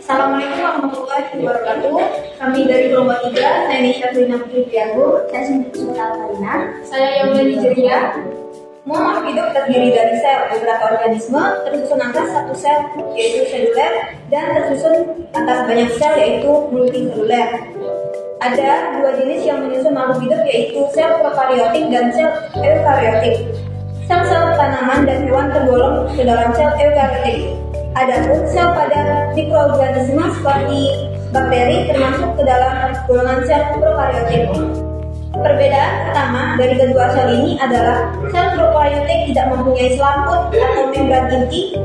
Assalamualaikum warahmatullahi wabarakatuh. Kami dari kelompok 3, saya Nisha Rina Fitriago, saya Sinta Alfarina, saya Yaulani Jeria. Makhluk hidup terdiri dari sel beberapa organisme, tersusun atas satu sel yaitu seluler, dan tersusun atas banyak sel yaitu multiseluler. Ada dua jenis yang menyusun makhluk hidup yaitu sel prokaryotik dan sel eukaryotik. Sel-sel tanaman dan hewan tergolong ke dalam sel eukaryotik. Adapun sel pada mikroorganisme seperti bakteri termasuk ke dalam golongan sel prokaryotik. Perbedaan pertama dari kedua sel ini adalah sel prokaryotik tidak mempunyai selaput atau membran inti,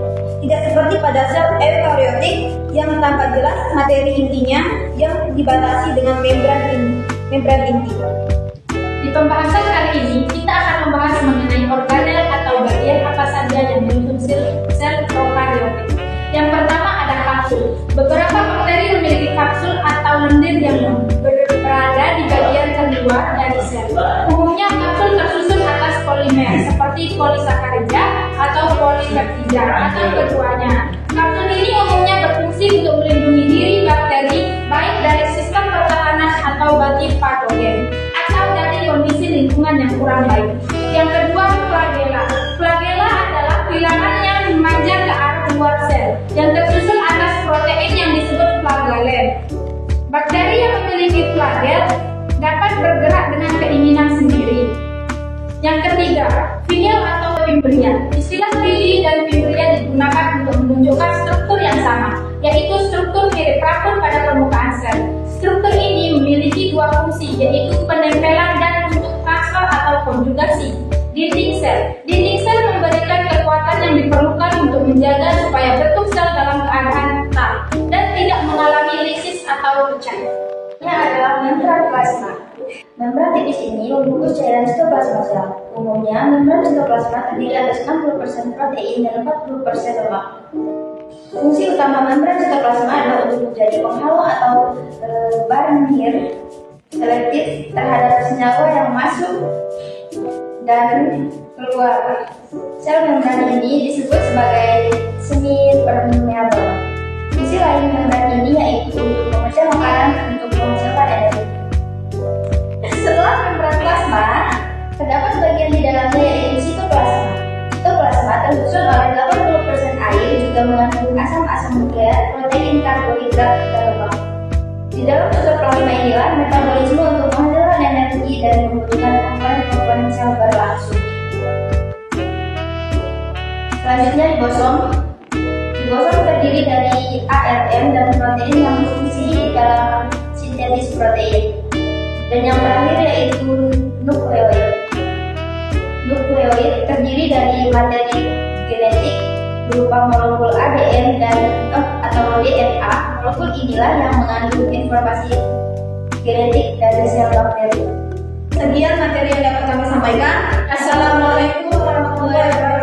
tidak seperti pada sel eukaryotik yang tampak jelas materi intinya yang dibatasi dengan membran inti. Di pembahasan kali ini kita akan membahas mengenai organel atau bagian apa saja yang menyusun sel prokaryotik. Yang pertama ada kapsul. Beberapa bakteri memiliki kapsul atau lendir yang berada di bagian terluar dari sel. Umumnya kapsul tersusun atas polimer seperti polisakarida atau polipeptida atau keduanya. Kapsul ini umumnya berfungsi untuk melindungi diri bakteri baik dari sistem pertahanan atau bagi patogen atau dari kondisi lingkungan yang kurang baik. Yang kedua, flagela. Flagela adalah filamen yang memanjang ke arah luar sel yang tersusun atas protein yang disebut flagellen. Bakteri yang memiliki flagel dapat bergerak dengan keinginan sendiri. Yang ketiga, vinil atau fimbria. Istilah vinil dan fimbria digunakan untuk menunjukkan struktur yang sama, yaitu struktur mirip rakun pada permukaan sel. Struktur ini memiliki dua fungsi, yaitu penempelan dan untuk transfer atau konjugasi. Dinding sel memberikan kekuatan yang diperlukan untuk menjaga supaya bentuk sel dalam keadaan tetap dan tidak mengalami lisis atau pecah. Ini adalah membran plasma. Membran tipis ini membungkus cairan sitoplasma sel. Umumnya, membran sitoplasma terdiri atas 60% protein dan 40% lemak. Fungsi utama membran sitoplasma adalah untuk menjadi penghalau atau barrier selektif terhadap senyawa yang masuk dan keluar. Sel membran ini disebut sebagai semi-permeable. Fungsi lain membran ini yaitu untuk memecah makanan untuk menghasilkan energi. Setelah membran plasma, terdapat bagian di dalamnya yaitu sitoplasma. Sitoplasma tersusun oleh 80% air, juga mengandung asam-asam nukleat, protein, karbohidrat, dan lemak. Di dalam sitoplasma inilah metabolisme untuk menghasilkan energi dan membutuhkan komponen sel berlangsung. Selanjutnya ribosom. Ribosom terdiri dari ARN dan protein yang berfungsi dalam sintetis protein. Dan yang terakhir yaitu nukleoid. Nukleoid terdiri dari materi genetik berupa molekul ADN dan atau DNA. Molekul inilah yang mengandung informasi genetik dari sel bakteri. Sekian materi yang dapat kami sampaikan. Assalamualaikum warahmatullahi wabarakatuh.